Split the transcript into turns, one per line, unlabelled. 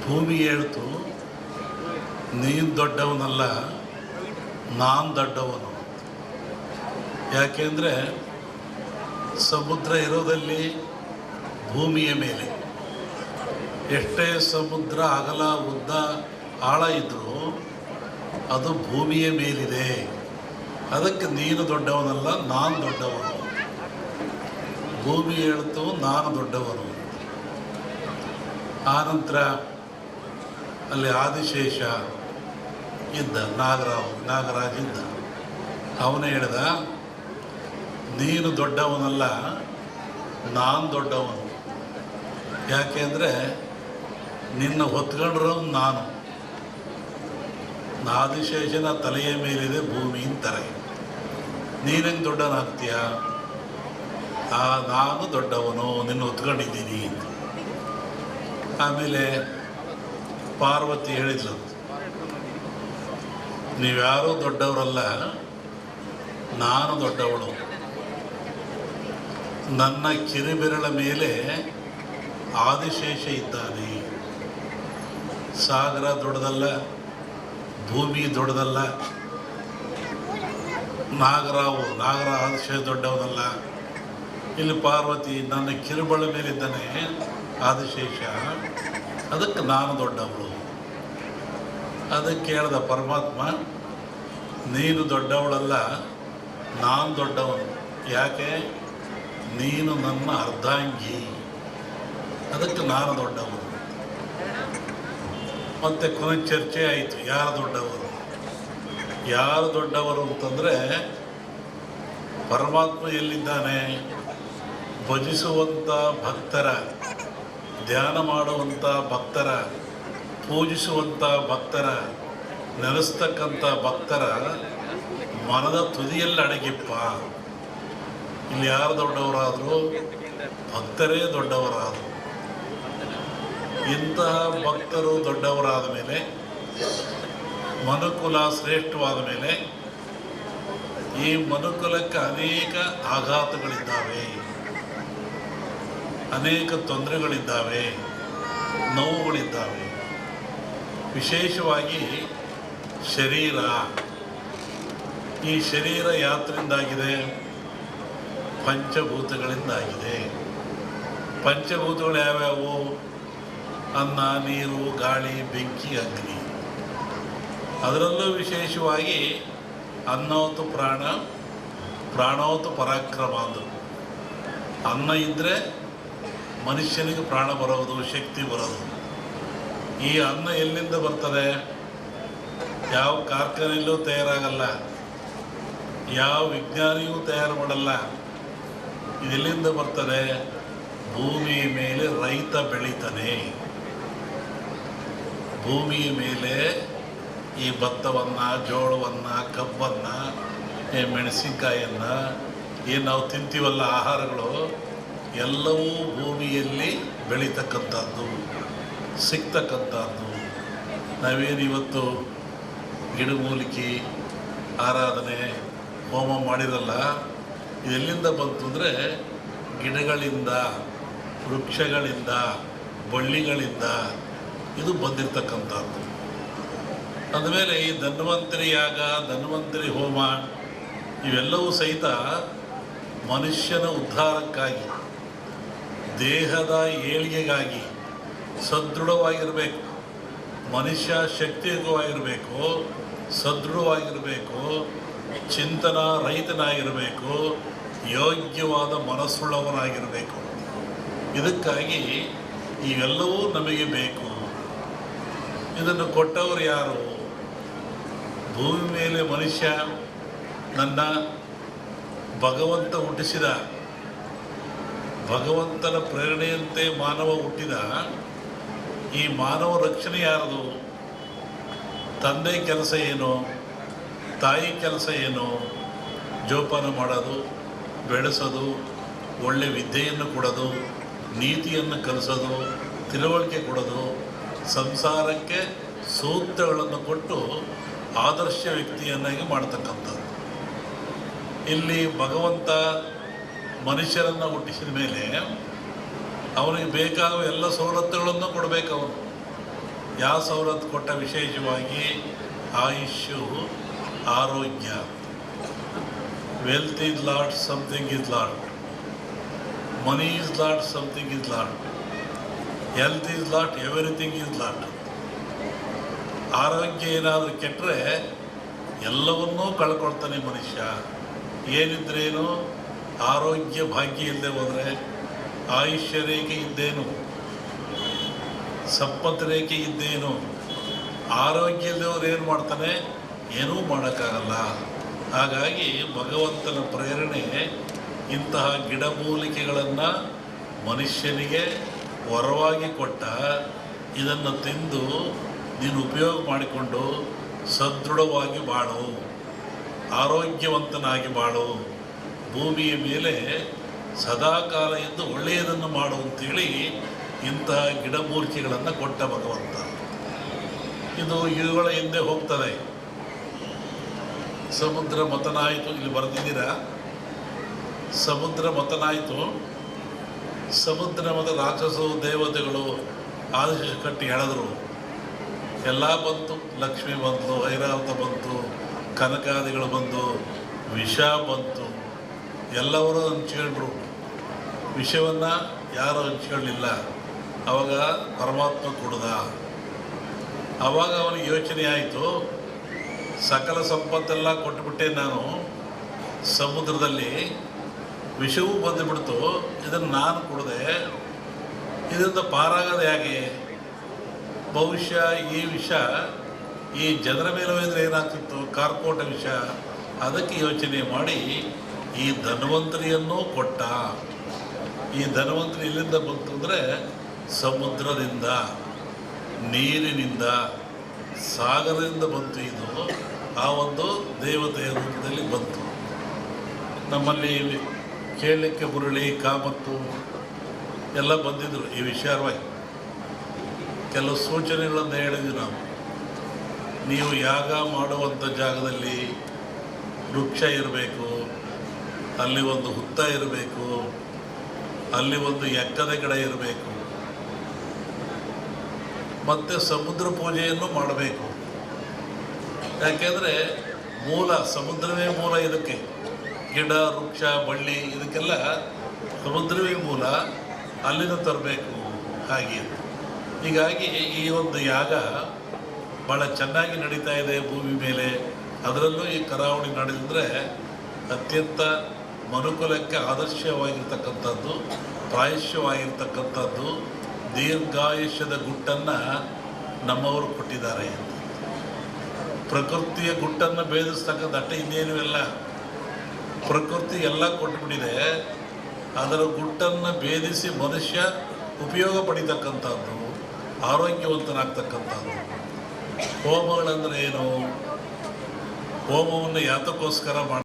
ಭೂಮಿ ಹೇಳ್ತು, ನೀನು ದೊಡ್ಡವನಲ್ಲ, ನಾನು ದೊಡ್ಡವನು. ಯಾಕೆಂದರೆ ಸಮುದ್ರ ಇರೋದಲ್ಲಿ ಭೂಮಿಯ ಮೇಲೆ. ಎಷ್ಟೇ ಸಮುದ್ರ ಅಗಲ ಉದ್ದ ಆಳ ಇದ್ದರೂ ಅದು ಭೂಮಿಯ ಮೇಲಿದೆ. ಅದಕ್ಕೆ ನೀನು ದೊಡ್ಡವನಲ್ಲ, ನಾನು ದೊಡ್ಡವನು. ಭೂಮಿ ಹೇಳ್ತು, ನಾನು ದೊಡ್ಡವನು. ಆನಂತರ ಅಲ್ಲಿ ಆದಿಶೇಷ ಇದ್ದ, ನಾಗರಾಜ ಇದ್ದ. ಅವನೇ ಹೇಳ್ದ, ನೀನು ದೊಡ್ಡವನಲ್ಲ, ನಾನು ದೊಡ್ಡವನು. ಯಾಕೆಂದರೆ ನಿನ್ನ ಹೊತ್ಕೊಂಡ್ರೋ ನಾನು. ಆದಿಶೇಷನ ತಲೆಯ ಮೇಲಿದೆ ಭೂಮಿ ಅಂತಾರೆ. ನೀನಂಗೆ ದೊಡ್ಡವನಾಗ್ತೀಯ? ನಾನು ದೊಡ್ಡವನು, ನಿನ್ನ ಹೊತ್ಕೊಂಡಿದ್ದೀನಿ. ಆಮೇಲೆ ಪಾರ್ವತಿ ಹೇಳಿದ್ಲು, ನೀವ್ಯಾರೂ ದೊಡ್ಡವರಲ್ಲ, ನಾನು ದೊಡ್ಡವಳು. ನನ್ನ ಕಿರಿಬೆರಳ ಮೇಲೆ ಆದಿಶೇಷ ಇದ್ದಾನೆ. ಸಾಗರ ದೊಡ್ಡದಲ್ಲ, ಭೂಮಿ ದೊಡ್ಡದಲ್ಲ, ನಾಗರ ಆದಿಶೇಷ ದೊಡ್ಡವನಲ್ಲ. ಇಲ್ಲಿ ಪಾರ್ವತಿ ನನ್ನ ಕಿರುಬೆರಳ ಮೇಲಿದ್ದಾನೆ ಆದಿಶೇಷ, ಅದಕ್ಕೆ ನಾನು ದೊಡ್ಡವಳು. ಅದಕ್ಕೆ ಹೇಳ್ದ ಪರಮಾತ್ಮ, ನೀನು ದೊಡ್ಡವಳಲ್ಲ, ನಾನು ದೊಡ್ಡವನು. ಯಾಕೆ? ನೀನು ನನ್ನ ಅರ್ಧಾಂಗಿ, ಅದಕ್ಕೆ ನಾನು ದೊಡ್ಡವನು. ಮತ್ತು ಕೊನೆ ಚರ್ಚೆ ಆಯಿತು, ಯಾರು ದೊಡ್ಡವರು ಅಂತಂದರೆ, ಪರಮಾತ್ಮ ಎಲ್ಲಿದ್ದಾನೆ? ಭಜಿಸುವಂಥ ಭಕ್ತರ, ಧ್ಯಾನ ಮಾಡುವಂಥ ಭಕ್ತರ, ಪೂಜಿಸುವಂಥ ಭಕ್ತರ, ನೆಲೆಸ್ತಕ್ಕಂಥ ಭಕ್ತರ ಮನದ ತುದಿಯಲ್ಲಿ ಅಡಗಿಪ್ಪ. ಇಲ್ಲಿ ಯಾರು ದೊಡ್ಡವರಾದರು? ಭಕ್ತರೇ ದೊಡ್ಡವರಾದರು. ಇಂತಹ ಭಕ್ತರು ದೊಡ್ಡವರಾದ ಮೇಲೆ, ಮನುಕುಲ ಶ್ರೇಷ್ಠವಾದ ಮೇಲೆ, ಈ ಮನುಕುಲಕ್ಕೆ ಅನೇಕ ಆಘಾತಗಳಿದ್ದಾವೆ, ಅನೇಕ ತೊಂದರೆಗಳಿದ್ದಾವೆ, ನೋವುಗಳಿದ್ದಾವೆ. ವಿಶೇಷವಾಗಿ ಶರೀರ. ಈ ಶರೀರ ಯಾತ್ರಿಂದಾಗಿದೆ? ಪಂಚಭೂತಗಳಿಂದಾಗಿದೆ. ಪಂಚಭೂತಗಳು ಯಾವ್ಯಾವು? ಅನ್ನ, ನೀರು, ಗಾಳಿ, ಬೆಂಕಿ, ಅಗ್ನಿ. ಅದರಲ್ಲೂ ವಿಶೇಷವಾಗಿ ಅನ್ನೋತು ಪ್ರಾಣ, ಪ್ರಾಣೋತು ಪರಾಕ್ರಮ ಅಂದರು. ಅನ್ನ ಇದ್ದರೆ ಮನುಷ್ಯನಿಗೆ ಪ್ರಾಣ ಬರೋದು, ಶಕ್ತಿ ಬರೋದು. ಈ ಅನ್ನ ಎಲ್ಲಿಂದ ಬರ್ತದೆ? ಯಾವ ಕಾರ್ಖಾನೆಯಲ್ಲೂ ತಯಾರಾಗಲ್ಲ, ಯಾವ ವಿಜ್ಞಾನಿಯೂ ತಯಾರು ಮಾಡಲ್ಲ. ಇದೆಲ್ಲಿಂದ ಬರ್ತದೆ? ಭೂಮಿಯ ಮೇಲೆ ರೈತ ಬೆಳೀತಾನೆ. ಭೂಮಿಯ ಮೇಲೆ ಈ ಭತ್ತವನ್ನು, ಜೋಳವನ್ನು, ಕಬ್ಬನ್ನು, ಮೆಣಸಿನ್ಕಾಯನ್ನು, ಏನು ನಾವು ತಿಂತೀವಲ್ಲ ಆಹಾರಗಳು, ಎಲ್ಲವೂ ಭೂಮಿಯಲ್ಲಿ ಬೆಳೀತಕ್ಕಂಥದ್ದು, ಸಿಗ್ತಕ್ಕಂಥದ್ದು. ನಾವೇನು ಇವತ್ತು ಗಿಡಮೂಲಿಕೆ ಆರಾಧನೆ ಹೋಮ ಮಾಡಿರಲ್ಲ, ಇದೆಲ್ಲಿಂದ ಬಂತು ಅಂದರೆ ಗಿಡಗಳಿಂದ, ವೃಕ್ಷಗಳಿಂದ, ಬಳ್ಳಿಗಳಿಂದ ಇದು ಬಂದಿರತಕ್ಕಂಥದ್ದು. ಅಂದಮೇಲೆ ಈ ಧನ್ವಂತರಿ ಯಾಗ, ಧನ್ವಂತರಿ ಹೋಮ ಇವೆಲ್ಲವೂ ಸಹಿತ ಮನುಷ್ಯನ ಉದ್ಧಾರಕ್ಕಾಗಿ, ದೇಹದ ಏಳಿಗೆಗಾಗಿ ಸದೃಢವಾಗಿರಬೇಕು. ಮನುಷ್ಯ ಶಕ್ತಿಯುತವಾಗಿರಬೇಕು, ಸದೃಢವಾಗಿರಬೇಕು, ಚಿಂತನ ರಹಿತನಾಗಿರಬೇಕು, ಯೋಗ್ಯವಾದ ಮನಸ್ಸುಳ್ಳವನಾಗಿರಬೇಕು. ಇದಕ್ಕಾಗಿ ಇವೆಲ್ಲವೂ ನಮಗೆ ಬೇಕು. ಇದನ್ನು ಕೊಟ್ಟವರು ಯಾರು? ಭೂಮಿ ಮೇಲೆ ಮನುಷ್ಯ ನನ್ನ ಭಗವಂತ ಹುಟ್ಟಿಸಿದ, ಭಗವಂತನ ಪ್ರೇರಣೆಯಂತೆ ಮಾನವ ಹುಟ್ಟಿದ. ಈ ಮಾನವ ರಕ್ಷಣೆ ಯಾರದು? ತಂದೆ ಕೆಲಸ ಏನು? ತಾಯಿ ಕೆಲಸ ಏನು? ಜೋಪಾನ ಮಾಡೋದು, ಬೆಳೆಸೋದು, ಒಳ್ಳೆ ವಿದ್ಯೆಯನ್ನು ಕೊಡೋದು, ನೀತಿಯನ್ನು ಕಲಿಸೋದು, ತಿಳುವಳಿಕೆ ಕೊಡೋದು, ಸಂಸಾರಕ್ಕೆ ಸೂತ್ರಗಳನ್ನು ಕೊಟ್ಟು ಆದರ್ಶ ವ್ಯಕ್ತಿಯನ್ನಾಗಿ ಮಾಡ್ತಕ್ಕಂಥದ್ದು. ಇಲ್ಲಿ ಭಗವಂತ ಮನುಷ್ಯರನ್ನು ಹುಟ್ಟಿಸಿದ ಮೇಲೆ ಅವನಿಗೆ ಬೇಕಾಗುವ ಎಲ್ಲ ಸವಲತ್ತುಗಳನ್ನು ಕೊಡಬೇಕು. ಅವನು ಯಾಸವರತ್ ಕೊಟ್ಟ ವಿಶೇಷವಾಗಿ ಆಯುಷ್ಯು, ಆರೋಗ್ಯ. Wealth is lot, something is lot. Money is lot, something is lot. Health is lot, everything is lot. ಆರೋಗ್ಯ ಏನಾದರೂ ಕೆಟ್ಟರೆ ಎಲ್ಲವನ್ನೂ ಕಳ್ಕೊಳ್ತಾನೆ ಮನುಷ್ಯ. ಏನಿದ್ರೇನು ಆರೋಗ್ಯ ಭಾಗ್ಯ ಇಲ್ಲದೆ ಹೋದರೆ ಆಯುಷ್ಯ ರೇಖೆ ಇದ್ದೇನು, ಸಂಪತ್ತು ರೇಖೆ ಇದ್ದೇನು. ಆರೋಗ್ಯ ಇಲ್ಲದವ್ರು ಏನು ಮಾಡ್ತಾನೆ? ಏನೂ ಮಾಡೋಕ್ಕಾಗಲ್ಲ. ಹಾಗಾಗಿ ಭಗವಂತನ ಪ್ರೇರಣೆ ಇಂತಹ ಗಿಡಮೂಲಿಕೆಗಳನ್ನು ಮನುಷ್ಯನಿಗೆ ವರವಾಗಿ ಕೊಟ್ಟ. ಇದನ್ನು ತಿಂದು ನೀನು ಉಪಯೋಗ ಮಾಡಿಕೊಂಡು ಸದೃಢವಾಗಿ ಬಾಳು, ಆರೋಗ್ಯವಂತನಾಗಿ ಬಾಳು, ಭೂಮಿಯ ಮೇಲೆ ಸದಾಕಾಲ ಇದ್ದು ಒಳ್ಳೆಯದನ್ನು ಮಾಡು ಅಂತೇಳಿ ಇಂತಹ ಗಿಡಮೂಲಿಕೆಗಳನ್ನು ಕೊಟ್ಟ ಭಗವಂತ. ಇದು ಇವುಗಳ ಹಿಂದೆ ಹೋಗ್ತದೆ. ಸಮುದ್ರ ಮಥನಾಯಿತು, ಇಲ್ಲಿ ಬರೆದಿದ್ದೀರಾ? ಸಮುದ್ರ ಮಥನಾಯಿತು. ಸಮುದ್ರ ಮತ ರಾಕ್ಷಸರು ದೇವತೆಗಳು ಆದೇಶ ಕಟ್ಟಿ ಎಳೆದ್ರು. ಎಲ್ಲ ಬಂತು. ಲಕ್ಷ್ಮಿ ಬಂತು, ಐರಾವತ ಬಂತು, ಕನಕಾದಿಗಳು ಬಂದು, ವಿಷ ಬಂತು. ಎಲ್ಲರೂ ಹಂಚ್ಕೊಂಡ್ರು. ವಿಷವನ್ನು ಯಾರು ಹಂಚ್ಕೊಳ್ಳಿಲ್ಲ. ಆವಾಗ ಪರಮಾತ್ಮ ಕುಡ್ದ. ಆವಾಗ ಅವನಿಗೆ ಯೋಚನೆ ಆಯಿತು, ಸಕಲ ಸಂಪತ್ತೆಲ್ಲ ಕೊಟ್ಟುಬಿಟ್ಟೆ ನಾನು, ಸಮುದ್ರದಲ್ಲಿ ವಿಷವೂ ಬಂದುಬಿಡ್ತು, ಇದನ್ನು ನಾನು ಕುಡಿದೆ, ಇದರಿಂದ ಪಾರಾಗದೆ ಹೇಗೆ? ಬಹುಶಃ ಈ ವಿಷ ಈ ಜನರ ಮೇಲೆ ಹೋದರೆ ಏನಾಗ್ತಿತ್ತು? ಕಾರ್ಕೋಟ ವಿಷ. ಅದಕ್ಕೆ ಯೋಚನೆ ಮಾಡಿ ಈ ಧನ್ವಂತರಿಯನ್ನೂ ಕೊಟ್ಟ. ಈ ಧನ್ವಂತರಿ ಎಲ್ಲಿಂದ ಬಂತು ಅಂದರೆ ಸಮುದ್ರದಿಂದ, ನೀರಿನಿಂದ, ಸಾಗರದಿಂದ ಬಂತು. ಇದು ಆ ಒಂದು ದೇವತೆಯ ರೂಪದಲ್ಲಿ ಬಂತು. ನಮ್ಮಲ್ಲಿ ಕೇಳಲಿಕ್ಕೆ ಬುರುಳಿ, ಕಾಮತ್ತು ಎಲ್ಲ ಬಂದಿದ್ದರು ಈ ವಿಚಾರವಾಗಿ. ಕೆಲವು ಸೂಚನೆಗಳನ್ನು ಹೇಳಿದ್ವಿ ನಾವು. ನೀವು ಯಾಗ ಮಾಡುವಂಥ ಜಾಗದಲ್ಲಿ ವೃಕ್ಷ ಇರಬೇಕು, ಅಲ್ಲಿ ಒಂದು ಹುತ್ತ ಇರಬೇಕು, ಅಲ್ಲಿ ಒಂದು ಎಕ್ಕದ ಗಿಡ ಇರಬೇಕು, ಮತ್ತು ಸಮುದ್ರ ಪೂಜೆಯನ್ನು ಮಾಡಬೇಕು. ಯಾಕೆಂದರೆ ಮೂಲ ಸಮುದ್ರವೇ ಮೂಲ. ಇದಕ್ಕೆ ಗಿಡ, ವೃಕ್ಷ, ಬಳ್ಳಿ ಇದಕ್ಕೆಲ್ಲ ಸಮುದ್ರವೇ ಮೂಲ. ಅಲ್ಲಿಂದ ತರಬೇಕು. ಹಾಗೆ ಹೀಗಾಗಿ ಈ ಒಂದು ಯಾಗ ಭಾಳ ಚೆನ್ನಾಗಿ ನಡೀತಾ ಇದೆ ಭೂಮಿ ಮೇಲೆ. ಅದರಲ್ಲೂ ಈ ಕರಾವಳಿ ನಡೆದಿದ್ರೆ ಅತ್ಯಂತ ಮನುಕುಲಕ್ಕೆ ಆದರ್ಶವಾಗಿರ್ತಕ್ಕಂಥದ್ದು, ಪ್ರಾಯಶ್ಯವಾಗಿರ್ತಕ್ಕಂಥದ್ದು, ದೀರ್ಘಾಯುಷ್ಯದ ಗುಟ್ಟನ್ನು ನಮ್ಮವರು ಕೊಟ್ಟಿದ್ದಾರೆ. ಪ್ರಕೃತಿಯ ಗುಟ್ಟನ್ನು ಭೇದಿಸ್ತಕ್ಕಂಥ ಅಷ್ಟೇ, ಇನ್ನೇನು ಇಲ್ಲ. ಪ್ರಕೃತಿ ಎಲ್ಲ ಕೊಟ್ಟುಬಿಟ್ಟಿದೆ. ಅದರ ಗುಟ್ಟನ್ನು ಭೇದಿಸಿ ಮನುಷ್ಯ ಉಪಯೋಗ ಪಡಿತಕ್ಕಂಥದ್ದು, ಆರೋಗ್ಯವಂತನಾಗ್ತಕ್ಕಂಥದ್ದು. ಹೋಮಗಳಂದರೆ ಏನು? ಹೋಮವನ್ನು ಯಾತಕ್ಕೋಸ್ಕರ ಮಾಡಿ